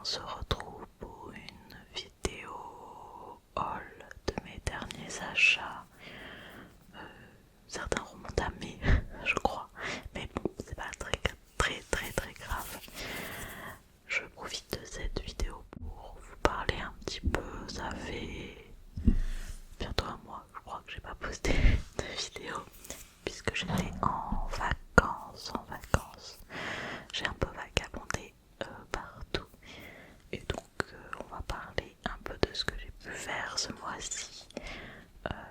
se retrouve pour une vidéo haul de mes derniers achats. Certains remontent à mai, je crois, mais bon, c'est pas très grave. Je profite de cette vidéo pour vous parler un petit peu. Ça fait bientôt un mois, je crois que j'ai pas posté de vidéo puisque j'étais en vacances. J'ai un peu vagabondé partout. Et donc on va parler un peu de ce que j'ai pu faire ce mois-ci.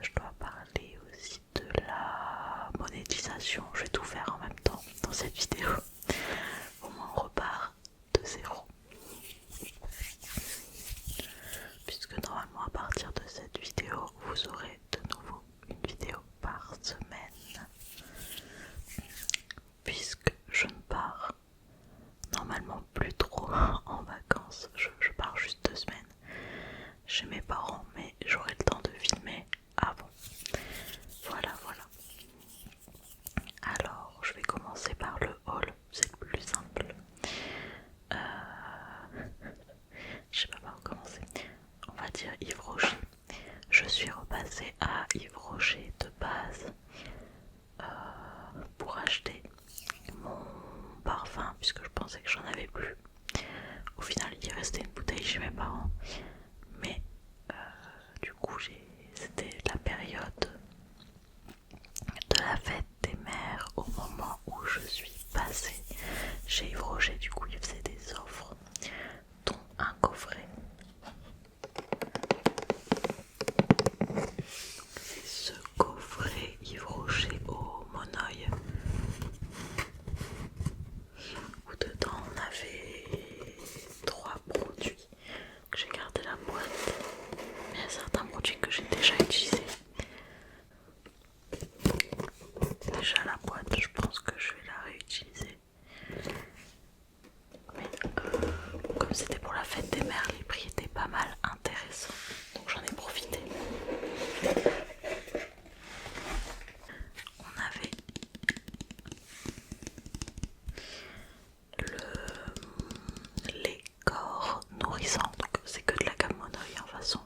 Je dois parler aussi de la monétisation. Je vais tout faire en même temps dans cette vidéo. Au moins on repart de zéro. Puisque normalement à partir de cette vidéo, vous aurez de nouveau une vidéo par semaine. Puisque je ne pars normalement plus trop en vacances. Je pars juste 2 semaines chez mes parents, mais j'aurai le temps de filmer avant. Voilà. Alors, je vais commencer par le haul, c'est le plus simple. Je sais pas par où commencer. On va dire Yves Rocher. Je suis repassée à Yves Rocher de base pour acheter mon parfum, puisque je pensais que j'en avais plus. Au final, il restait une bouteille chez mes parents, mais du coup, c'était la période de la fête des mères au moment où je suis passée chez Yves Rocher. Du coup, il faisait des offres, dont un coffret. C'est ce coffret Yves Rocher au Monoeil où dedans on avait 3 produits que j'ai gardé la boîte, mais il y a certains produits que j'ai déjà utilisés. Déjà la boîte, je pense que je vais la réutiliser, mais comme c'était pour la fête des mères, les prix étaient pas mal intéressants, donc j'en ai profité. On avait les corps nourrissants, donc c'est que de la gamme Monoeil en façon.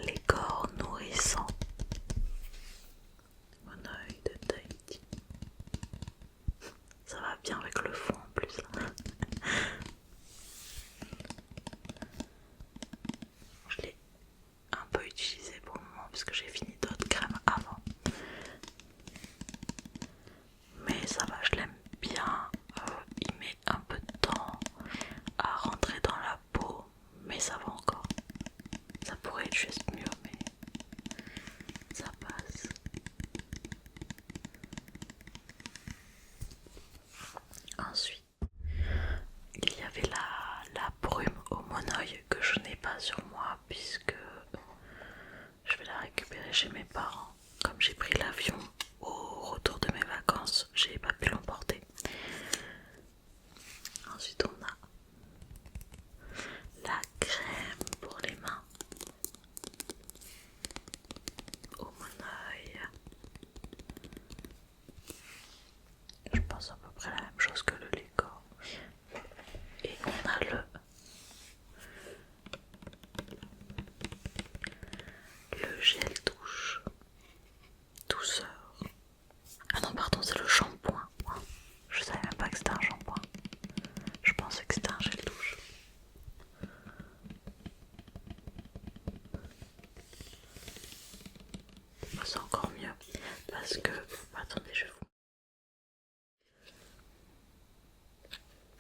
Les corps nourrissants Monoeil de Tahiti. Ça va bien avec le fond en plus. Je l'ai un peu utilisé pour le moment parce que j'ai fini d'autres crèmes avant. Mais ça va, je l'aime bien. Il met un peu de temps à rentrer dans la peau, mais ça va encore. Ça pourrait être juste mieux, mais ça passe. Ensuite, il y avait la brume au Monoeil que je n'ai pas sur moi puisque je vais la récupérer chez mes parents. Comme j'ai pris l'avion au retour de mes vacances, j'ai pas pu l'emporter. Ensuite on a la crème pour les mains au Monoeil. Je pense à peu près la même chose que le Lecor. Et on a le gel douche douceur. Ah non pardon, c'est le shampoing. Je savais même pas que c'était un shampoing. Je pensais que c'était un gel douche. C'est encore mieux parce que... Attendez, je vous...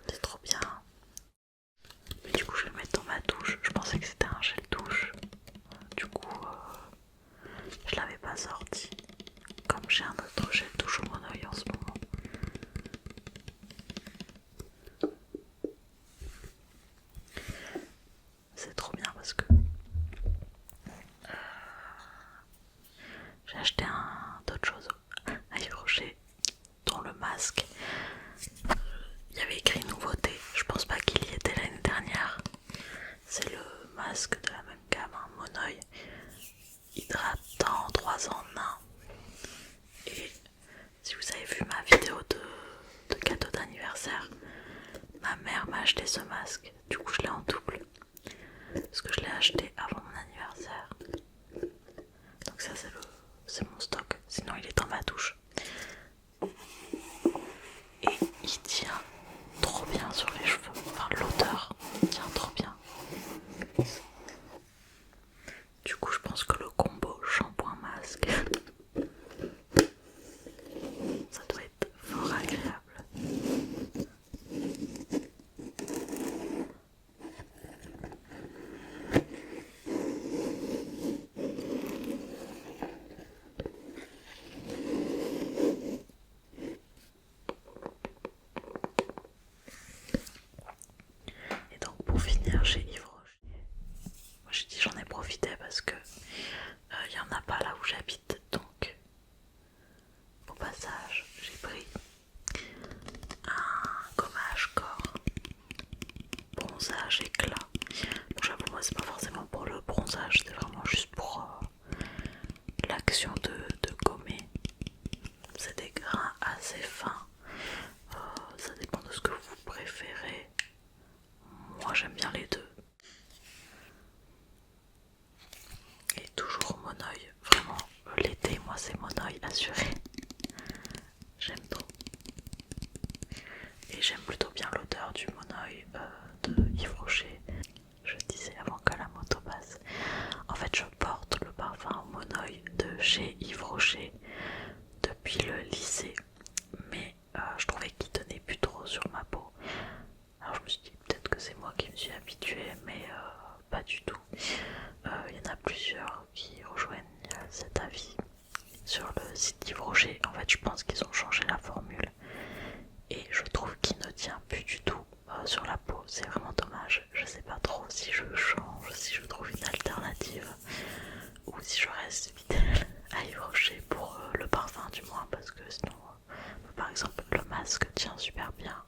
C'est trop bien. acheté ce masque, du coup je l'ai en double. Parce que je l'ai acheté avant mon anniversaire. Donc ça c'est mon stock, sinon il est dans ma douche. Et il tient trop bien sur les cheveux, enfin l'odeur tient trop bien. Du coup je pense que le combo shampoing masque, ça doit être fort agréable. Et donc pour finir chez Yves Rocher, moi j'ai dit j'en ai profité parce que il y en a pas là où j'habite, donc au passage j'ai pris un gommage corps bronzage éclat. Bon, j'avoue moi c'est pas forcément pour le bronzage, c'est vraiment juste pour l'action de gommer. C'est des grains assez fins, ça dépend de ce que vous préférez. Moi j'aime bien les deux. Et toujours Monoeil, vraiment l'été moi c'est Monoeil assuré. J'aime trop. Et j'aime plutôt bien l'odeur du Monoeil de Yves Rocher. Je disais avant que la moto passe. En fait je porte le parfum Monoeil de chez Yves Rocher depuis le lycée. Mais je trouvais qu'il tenait plus trop sur ma peau. Alors je me suis dit peut-être que c'est moi qui me suis habituée, mais pas du tout. Il y en a plusieurs qui rejoignent cet avis sur le site Yves Rocher. En fait je pense qu'ils ont changé la formule et je trouve qu'il ne tient plus du tout sur la peau. C'est vraiment dommage. Je sais pas trop si je change, si je trouve une alternative ou si je reste fidèle à Yves Rocher pour le parfum du moins, parce que sinon par exemple le masque tient super bien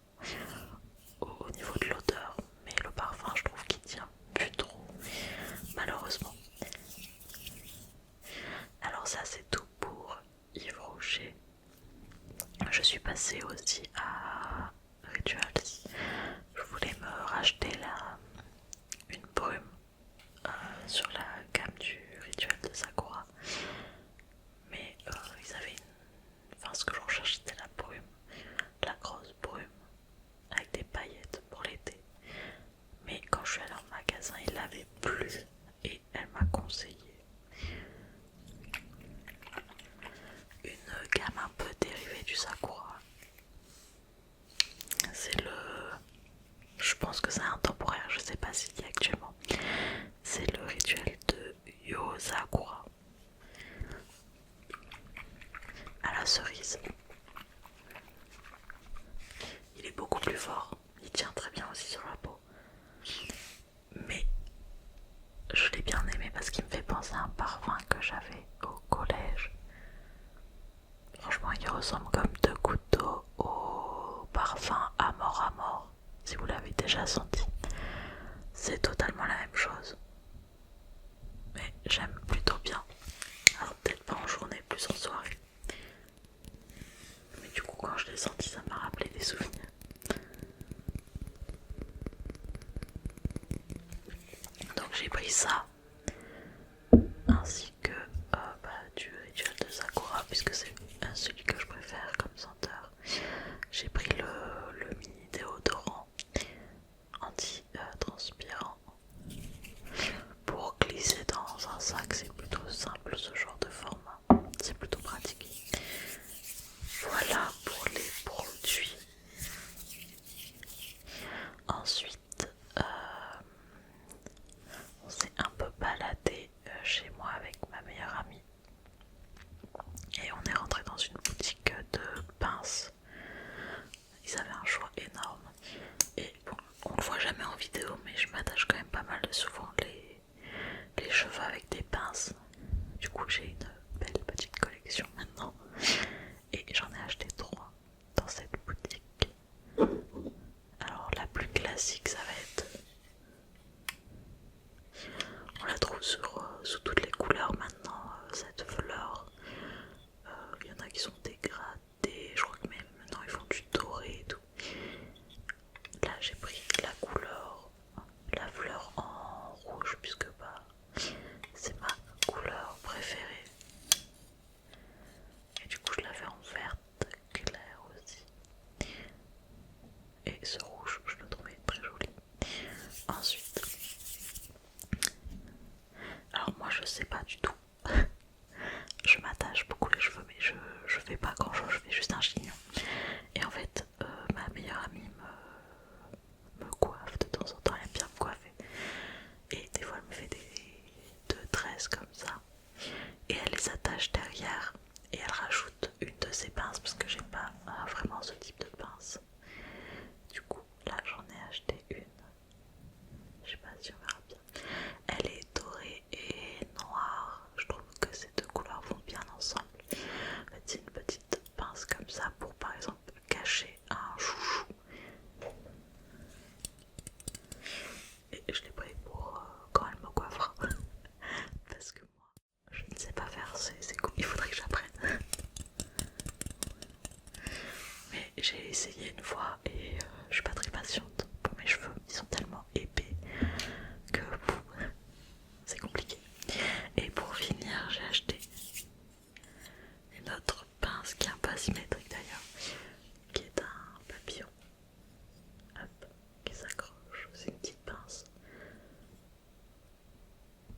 au niveau de l'odeur, mais le parfum je trouve qu'il tient plus trop malheureusement. Alors ça c'est tout pour Yves Rocher. Je suis passée aussi à Rituals. Je voulais me racheter une brume sur la gamme du Rituel de Sakura, mais ils avaient enfin ce que je recherchais c'était la brume, la grosse brume avec des paillettes pour l'été. Mais quand je suis allée en magasin il l'avait plus et elle m'a conseillé une gamme un peu dérivée du Sakura. C'est je pense que c'est intemporaire, je sais pas s'il y a actuellement. C'est le Rituel de Yozakura à la cerise. Il est beaucoup plus fort, il tient très bien aussi sur la peau. Mais je l'ai bien aimé parce qu'il me fait penser à un parfum que j'avais au collège. Franchement il ressemble comme deux gouttes d'eau au parfum Amor Amor, si vous l'avez déjà senti. C'est totalement la même chose, mais j'aime plutôt bien. Alors peut-être pas en journée, plus en soirée. Mais du coup quand je l'ai senti ça m'a rappelé des souvenirs. Donc j'ai pris ça, ainsi que du Rituel de Sakura, puisque c'est celui que je préfère comme senteur. J'ai pris le mini déodorant anti-transpirant pour glisser dans un sac. C'est plutôt simple ce genre de format, c'est plutôt pratique. Voilà pour les produits. Ensuite on s'est un peu baladé chez moi avec ma meilleure amie et on est rentré dans une boutique de pinces. Ils avaient un choix énorme et bon, on le voit jamais en vidéo, mais je m'attache quand même pas mal souvent les cheveux avec des pinces. Du coup j'ai une belle petite collection maintenant et j'en ai acheté 3 dans cette boutique. Alors la plus classique ça va être, on la trouve sous toutes les couleurs maintenant, cette fleur. Il y en a qui sont dégradés, je crois que même maintenant ils font du doré et tout. Là j'ai pris la Ensuite, alors moi je sais pas du tout, je m'attache beaucoup les cheveux mais je fais pas grand chose, je fais juste un chignon. Et en fait ma meilleure amie me coiffe de temps en temps, elle aime bien me coiffer. Et des fois elle me fait deux tresses comme ça. Et elle les attache derrière et elle rajoute une de ses pinces parce que j'ai pas vraiment ce type de pince. Du coup là j'en ai acheté une, je sais pas si on verra bien. Elle est dorée et noire, je trouve que ces deux couleurs vont bien ensemble. En fait c'est une petite pince comme ça pour par exemple cacher un chouchou. Et je l'ai pris pour quand elle me coiffera parce que moi je ne sais pas faire ces coupes, il faudrait que j'apprenne. Mais j'ai essayé une fois et je suis pas très patiente pour mes cheveux, ils sont tellement épais que c'est compliqué. Et pour finir j'ai acheté une autre pince qui est un peu asymétrique d'ailleurs, qui est un papillon, hop, qui s'accroche, c'est une petite pince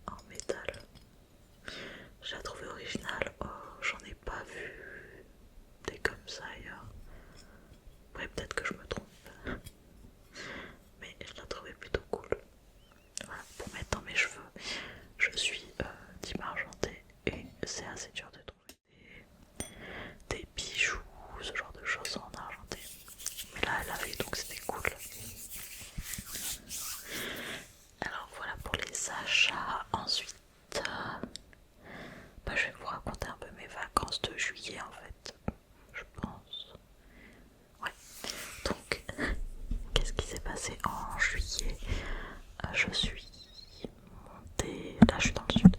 en métal. Je la trouvais originale, oh, j'en ai pas vu des comme ça ailleurs. Ouais, peut-être que je me trompe, mais je la trouvais plutôt cool. Voilà, pour mettre dans mes cheveux, je suis team argenté et c'est assez dur de trouver des bijoux, ce genre de choses en argenté. Mais là, elle avait, donc c'était cool. Alors voilà pour les achats. Ensuite, je vais vous raconter un peu mes vacances de juillet en fait, je pense. Ouais, donc qu'est-ce qui s'est passé en juillet? Je suis montée, là je suis dans le sud,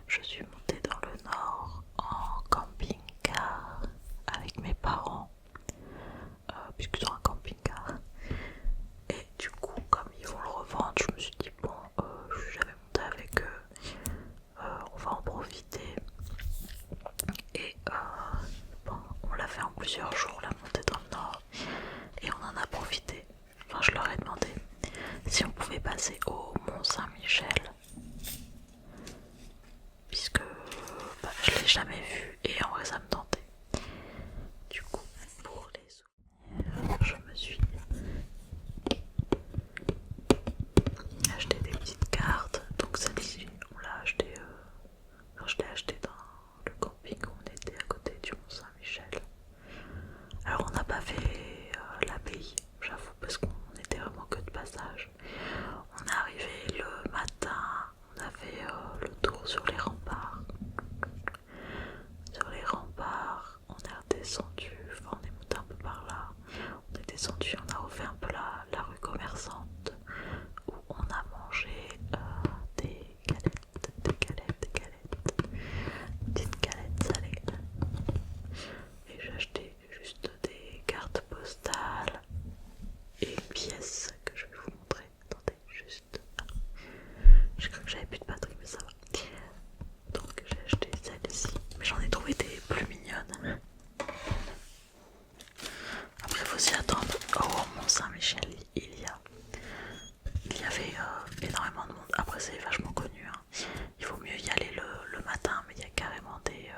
je suis montée dans le nord en camping-car avec mes parents, puisqu'ils ont un camping-car. Et du coup, comme ils vont le revendre, je me suis dit bon, je suis jamais montée avec eux, on va en profiter. Et bon, on l'a fait en plusieurs jours, la montée dans le nord, et on en a profité. Enfin, je leur ai demandé si on pouvait passer au Mont Saint-Michel, puisque je l'ai jamais vu et en vrai ça me tentait. Du coup, pour les souvenirs, je me suis acheté des petites cartes. Donc celle-ci, on l'a acheté quand je l'ai acheté dans le camping où on était à côté du Mont Saint-Michel. Alors on n'a pas fait l'abbaye, j'avoue, parce qu'on était vraiment que de passage. On est arrivé le matin, on a fait le tour sur les remparts. Sur les remparts, on est redescendu, enfin on est monté un peu par là. On est descendu, on a refait un peu la rue commerçante où on a mangé des petites galettes salées. Et j'ai acheté juste des cartes postales et une pièce que je vais vous montrer. Attendez, juste. J'ai cru que j'avais plus de batterie, mais ça va. Donc j'ai acheté celle-ci, mais j'en ai trouvé des plus mignonnes. Après faut s'y attendre. Au Mont Saint-Michel, il y avait énormément de monde. Après c'est vachement connu, hein. Il vaut mieux y aller le matin, mais il y a carrément des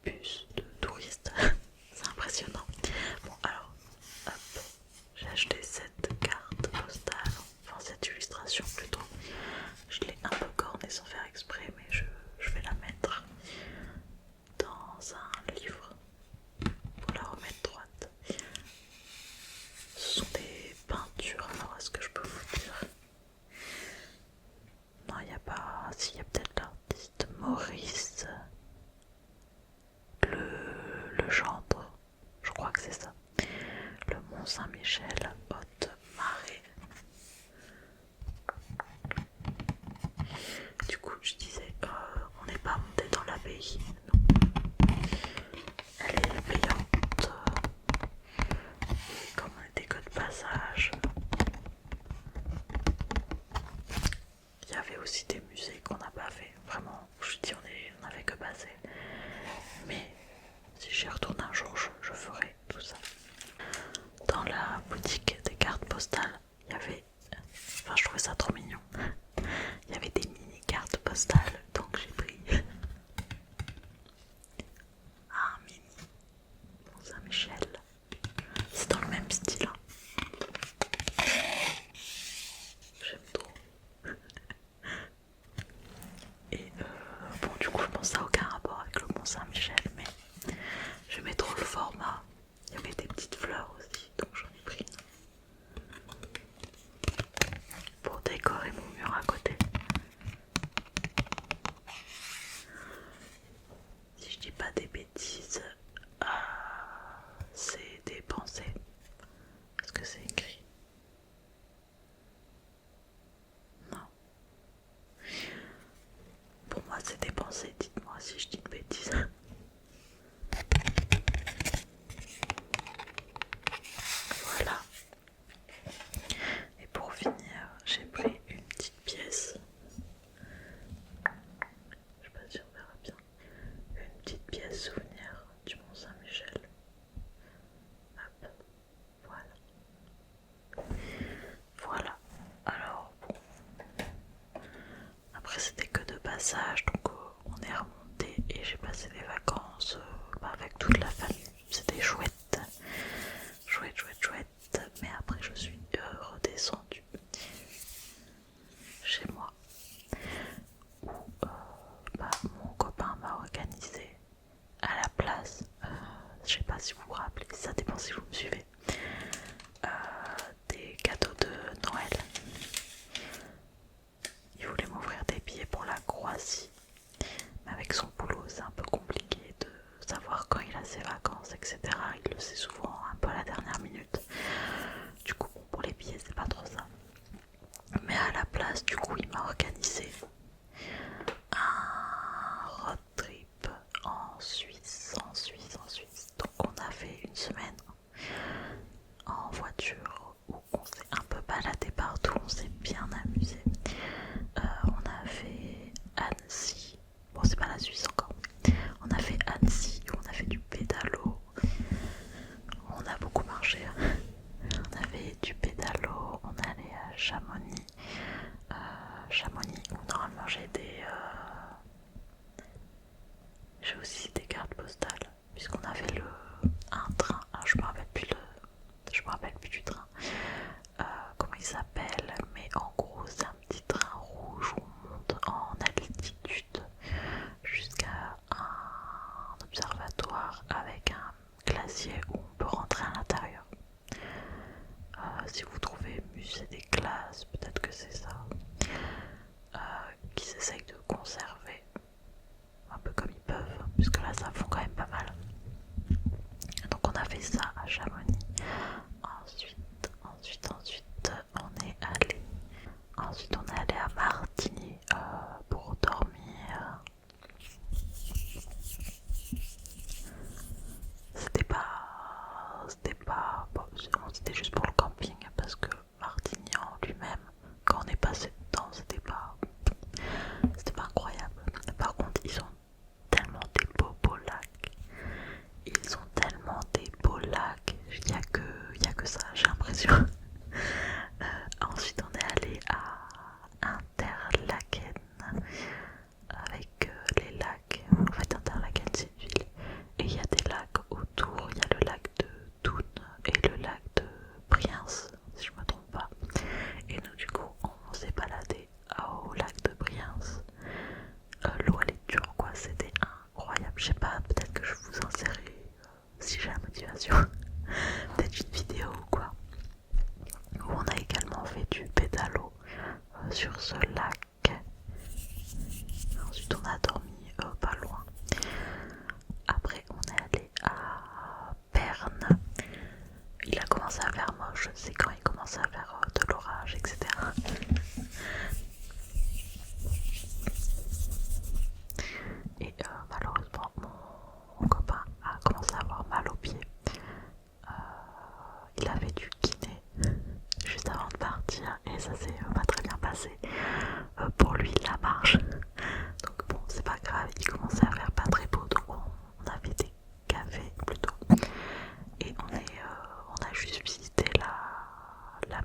bus de touristes. C'est impressionnant. Bon alors, hop, j'ai acheté cette carte postale, enfin cette illustration plutôt. Je l'ai un peu cornée sans faire exprès, mais je vais la mettre dans un livre pour la remettre droite. Ce sont des peintures, alors est-ce que je peux vous dire? Non, il n'y a pas... Si, il y a peut-être l'artiste Maurice le gendre, je crois que c'est ça. Le Mont Saint-Michel, Haute-Marée. Du coup, je disais, on n'est pas monté dans l'abbaye, non. Elle est payante. Et comme on était que de passage, il y avait aussi des musées qu'on n'a pas fait. Vraiment, je dis, on n'avait que passé. Mais si j'y retourne un jour, je ferai tout ça. Dans la boutique des cartes postales, il y avait, enfin je trouvais ça trop mignon, il y avait des mini cartes postales, donc j'ai pris un mini Mont Saint-Michel, c'est dans le même style, hein. J'aime trop. Et bon, du coup je pense que ça n'a aucun rapport avec le Mont Saint-Michel, mais j'aimais trop le format. Il y avait des petites fleurs aussi, donc j'en ai pris pour décorer mon mur à côté. Si je dis pas des bêtises, c'est des pensées. Est-ce que c'est écrit? Non. Pour moi c'est des pensées, dites-moi si je dis une bêtise. Voilà. Et pour finir, j'ai pris une petite pièce. Je sais pas si on verra bien. Une petite pièce souvenir du Mont Saint-Michel. Hop, voilà. Voilà. Alors bon. Après c'était que de passage, donc on est remonté et j'ai passé des vacances avec toute la famille. C'était chouette. Chouette. Mais après je suis redescendue chez moi où mon copain m'a organisé à la place, je sais pas si vous vous rappelez, ça dépend si vous me suivez, des cadeaux de Noël. Il voulait m'offrir des billets pour la Croatie, mais avec son boulot c'est un peu compliqué de savoir quand il a ses vacances, etc. Il le sait souvent un peu à la dernière minute. Du coup bon, pour les billets c'est pas trop ça. Mais à la place du coup il m'a organisé un road trip en Suisse. Donc on a fait une semaine en voiture où on s'est un peu baladé partout, on s'est bien amusé. On a fait Annecy, bon c'est pas la Suisse encore, on a fait Annecy, on a fait du pédalo, on a beaucoup marché, on a fait du pédalo, on est allé à Chamonix, où normalement j'ai aussi des cartes postales, puisqu'on avait un train, alors je me rappelle plus du train, comment il s'appelle, mais en gros c'est un petit train rouge où on monte en altitude jusqu'à un observatoire avec un glacier où on peut rentrer à l'intérieur. Si vous trouvez musée des glaces, peut-être que c'est ça, qu'ils essayent de conserver un peu comme ils peuvent, puisque là ça fond quand même pas mal. Donc on a fait ça à Chamonix. Ensuite on est allé à Martigny pour dormir. C'était juste pour le camping, parce que Martigny en lui-même, quand on est passé dedans, c'était pas incroyable. Par contre ils ont tellement des beaux lacs. Ils ont tellement des beaux lacs. Il y a que ça, j'ai l'impression. Ensuite on est allé à Interlaken avec les lacs. En fait Interlaken c'est une ville et il y a des lacs autour. Il y a le lac de Thun et le lac de Briens, si je me trompe pas. Et nous du coup on s'est baladé au lac de Briens. L'eau elle est dure quoi, c'était incroyable. Je sais pas, peut-être que je vous insérerai si j'ai la motivation peut-être une vidéo ou quoi, où on a également fait du pédalo sur ce lac. Ensuite on a dormi pas loin. Après on est allé à Berne. Il a commencé à faire moche, c'est quand il commence à faire de l'orage, etc. Et malheureusement mon copain a commencé à avoir mal aux pieds. Il avait du kiné juste avant de partir et ça s'est pas très bien passé pour lui la marche. Donc bon c'est pas grave, il commençait à faire pas très beau, donc on a fait des cafés plutôt. Et on a juste visité la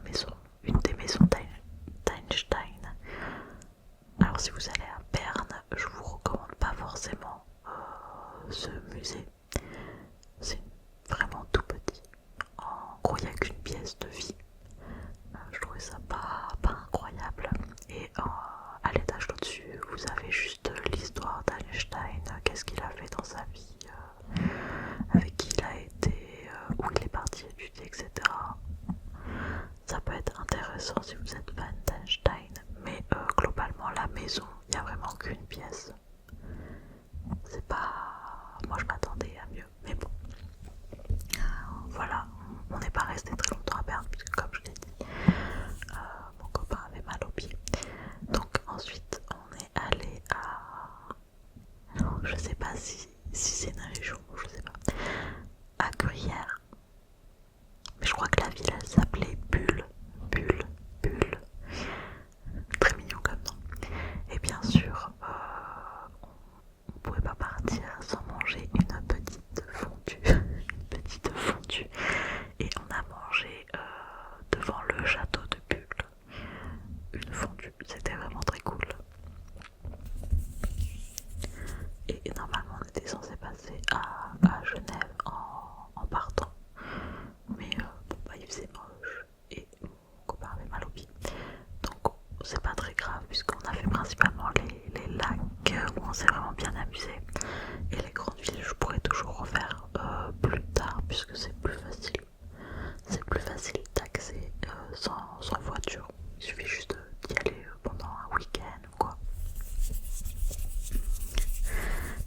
intéressant si vous êtes fan d'Einstein, mais globalement la maison, il n'y a vraiment qu'une pièce. C'est pas... Moi je m'attendais à mieux, mais bon. Voilà, on n'est pas resté très longtemps à Berne, puisque comme je l'ai dit, mon copain avait mal au pied. Donc ensuite on est allé à... Non, je sais pas si c'est une région, je sais pas. À Gruyère. Mais je crois que la ville elle s'appelait Bulle. Très mignon comme nom. Et bien sûr, on pouvait pas partir sans manger une petite fondue. Et on a mangé devant le château de Bulle une fondue. C'était vraiment très cool. Et normalement on était censé passer à Genève en partant. Mais bon bah il faisait moche et mon copain avait mal au pied. Donc c'est pas très grave puisqu'on a fait principalement les lacs où on s'est vraiment bien amusé. Et les grandes villes je pourrais toujours refaire plus tard puisque c'est plus facile. C'est plus facile d'accès sans voiture. Il suffit juste d'y aller pendant un week-end ou quoi.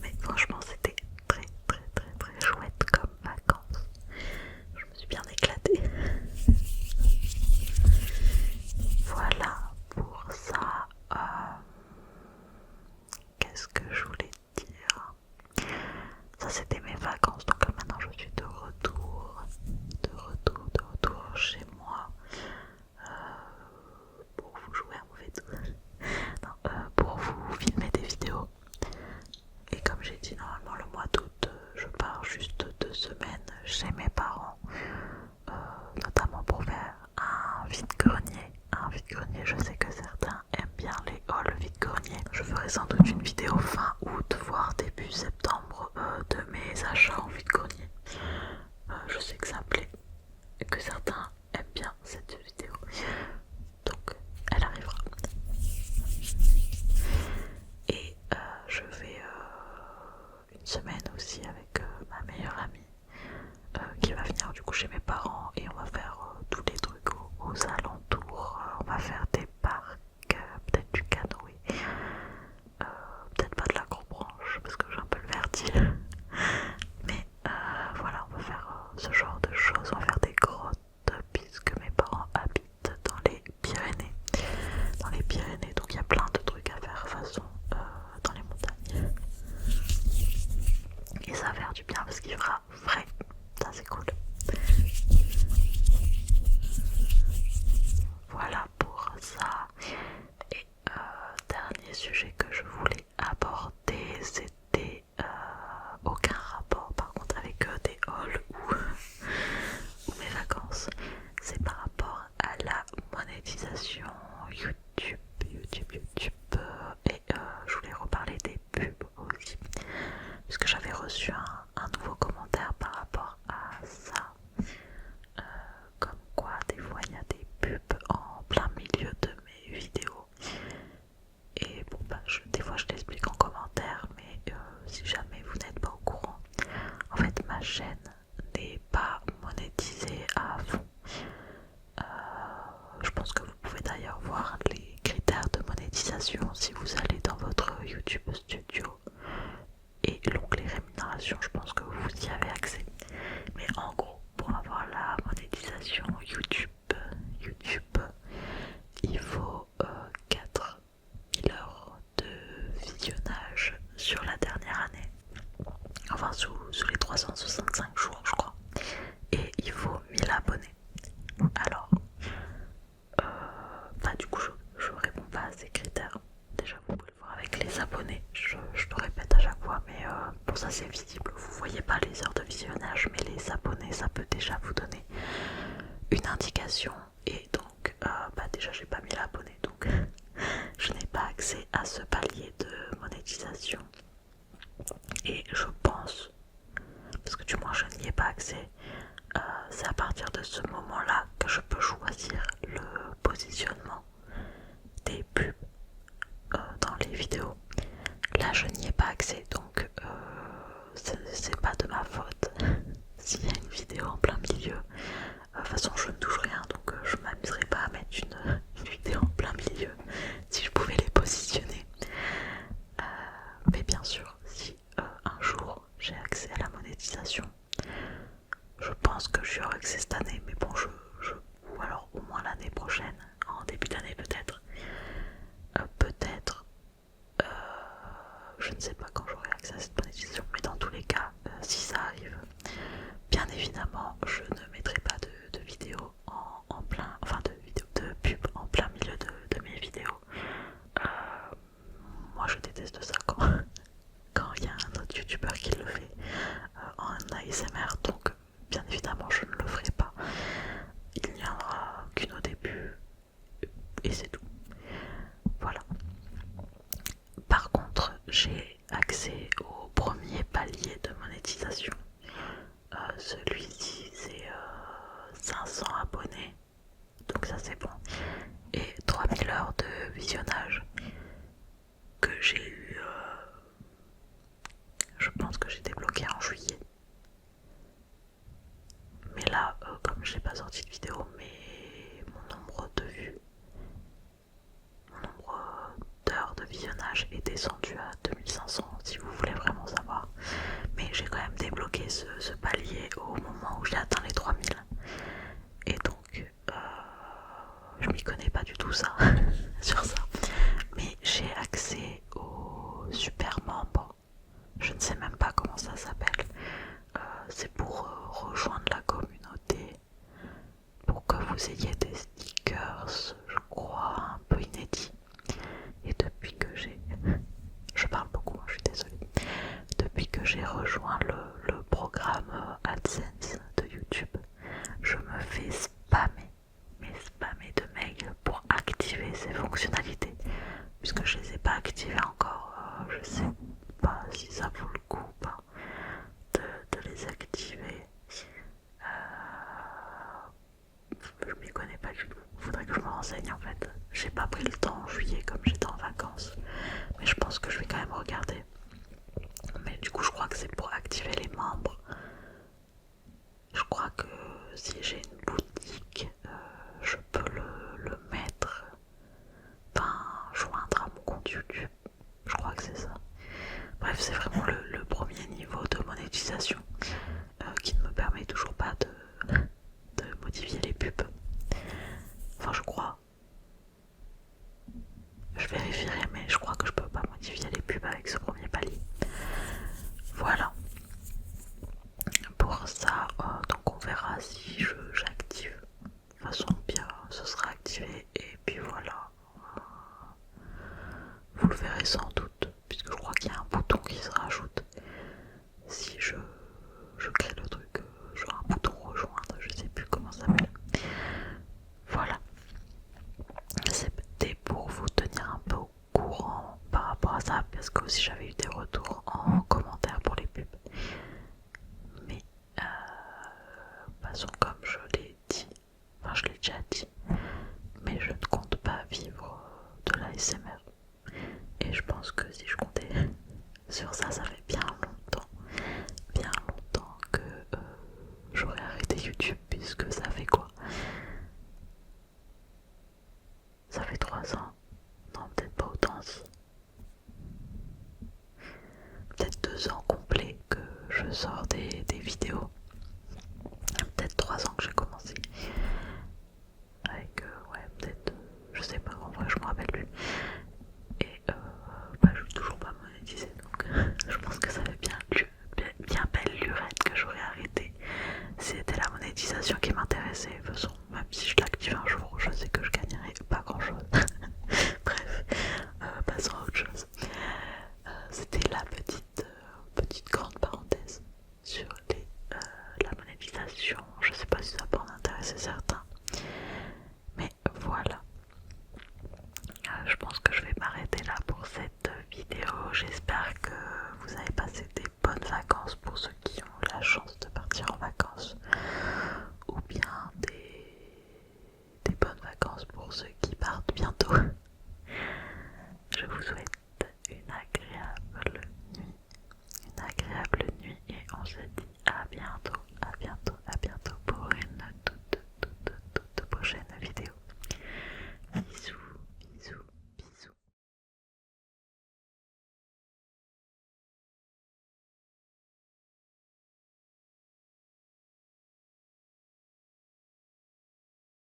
Mais franchement c'était très chouette comme vacances. Je me suis bien éclatée. Voilà pour ça. Qu'est-ce que je voulais dire? Ça c'était mes vacances, donc maintenant je suis de retour chez moi pour vous jouer un mauvais tour. Non, pour vous filmer des vidéos. Et comme j'ai dit, normalement le mois d'août, je pars juste 2 semaines chez mes parents, notamment pour faire un vide-grenier. Un vide-grenier, je sais que certains aiment bien les hauls vide-grenier. Je ferai sans doute une vidéo fin août, voire début septembre, de mes achats en vide-grenier. Je sais que ça plaît, et que certains aiment bien cette vidéo. Donc, elle arrivera. Et je vais une semaine aussi avec ma meilleure amie qui va venir du coup chez mes parents et on va faire tous les trucs aux alentours. On va faire des parcs, peut-être du canoë, peut-être pas de la branche parce que j'ai un peu le vertige. Mais voilà, on va faire ce genre de choses. On va faire des grottes puisque mes parents habitent dans les Pyrénées. Donc il y a plein de trucs à faire façon dans les montagnes. Et ça va faire du bien parce qu'il fera frais. Ça c'est cool. Voilà pour ça. Et dernier sujet que je voulais aborder, c'était aucun rapport par contre avec des hauls ou mes vacances. C'est par rapport à la monétisation YouTube et je voulais reparler des pubs aussi puisque j'avais reçu un nouveau commentaire par rapport à ça, comme quoi des fois il y a des pubs en plein milieu de mes vidéos et bon bah des fois je l'explique en commentaire, mais si jamais vous n'êtes pas au courant, en fait ma chaîne n'est pas monétisée à fond. Je pense que vous pouvez d'ailleurs voir les critères de monétisation si vous allez dans votre YouTube Studio et l'onglet rémunération, je pense que vous y avez accès. Mais en gros, pour avoir la monétisation YouTube, il faut 4000 heures de visionnage sur la dernière année. Enfin sous les 365 jours je crois. Et il faut 1000 abonnés. Alors du coup je réponds pas à ces critères. Déjà vous pouvez le voir avec les abonnés, je le répète à chaque fois, mais pour ça c'est visible, vous voyez pas les heures de visionnage, mais les abonnés ça peut déjà vous donner une indication. Et donc déjà j'ai pas mis l'abonné, donc je n'ai pas accès à ce palier de monétisation. Et je pense, parce que du moins je n'y ai pas accès, c'est à partir de ce moment là que je peux choisir le positionnement des pubs dans les vidéos. Là je n'y ai pas accès, donc c'est pas de ma faute s'il y a une vidéo en plein milieu. De toute façon je ne touche rien, donc je m'amuserai pas à mettre c'est bon. Et 3000 heures de visionnage que j'ai eu, je pense que j'ai débloqué en juillet. Mais là, comme je n'ai pas sorti de vidéo, mais mon nombre de vues, mon nombre d'heures de visionnage est descendu à 2500 si vous voulez vraiment savoir. Mais j'ai quand même débloqué ce palier au moment où j'ai atteint les 3000. Et donc, je m'y connais pas du tout ça, sur ça. Mais j'ai accès au super membre. Je ne sais même pas comment ça s'appelle. C'est pour rejoindre la communauté, pour que vous ayez des stickers, je crois, un peu inédits. Et depuis que je parle beaucoup, je suis désolée. Depuis que j'ai rejoint le programme AdSense de YouTube, je me fais spammer de mails pour activer ces fonctionnalités. Puisque je les ai pas activées encore, je sais pas si ça vaut le coup ou pas de les activer. Je m'y connais pas du tout. Faudrait que je me renseigne en fait. J'ai pas pris le temps en juillet comme j'étais en vacances. Mais je pense que je vais quand même regarder. Mais du coup je crois que c'est pour activer les membres. Je crois que si j'ai une boutique, je peux le mettre, enfin joindre à mon compte YouTube. Je crois que c'est ça. Bref, c'est vraiment le premier niveau de monétisation qui ne me permet toujours pas de modifier les pubs. Enfin, je crois. Je vérifierai, mais je crois que je peux pas modifier les pubs avec ce premier palier. Voilà. Pour ça, donc on verra si j'active. De toute façon, bien, ce sera activé. Et puis voilà. Vous le verrez sans doute, puisque je crois qu'il y a un bouton qui se rajoute. Si je crée le truc, genre un bouton rejoindre, je sais plus comment ça s'appelle. Voilà. C'était pour vous tenir un peu au courant par rapport à ça, parce que aussi j'avais eu des retours en commentaire pour les pubs. Mais de toute façon, comme je l'ai dit, enfin je l'ai déjà dit, mais je ne compte pas vivre de l'ASMR. Et je pense que si je comptais sur ça, ça fait bien longtemps que j'aurais arrêté YouTube, puisque ça fait quoi? Ça fait 3 ans. Non, peut-être pas autant. Peut-être 2 ans complets que je sors des vidéos. Peut-être 3 ans que j'ai commencé. Avec, ouais, peut-être, je sais pas, en vrai, je me rappelle plus. Et je suis toujours pas monétisée, donc je pense que ça fait bien belle lurette que j'aurais arrêté. C'était la monétisation qui m'intéressait. De toute façon, même si je l'active un jour, je sais que je gagnerai pas grand chose. Bref, passons à autre chose. C'était la petite grande parenthèse sur la monétisation. Je sais pas si ça peut en intéresser certains, mais voilà. Je pense que je vais m'arrêter là pour cette vidéo. J'espère que vous avez passé des bonnes vacances pour ceux qui ont la chance de partir en vacances, ou bien des bonnes vacances pour ceux qui partent bientôt.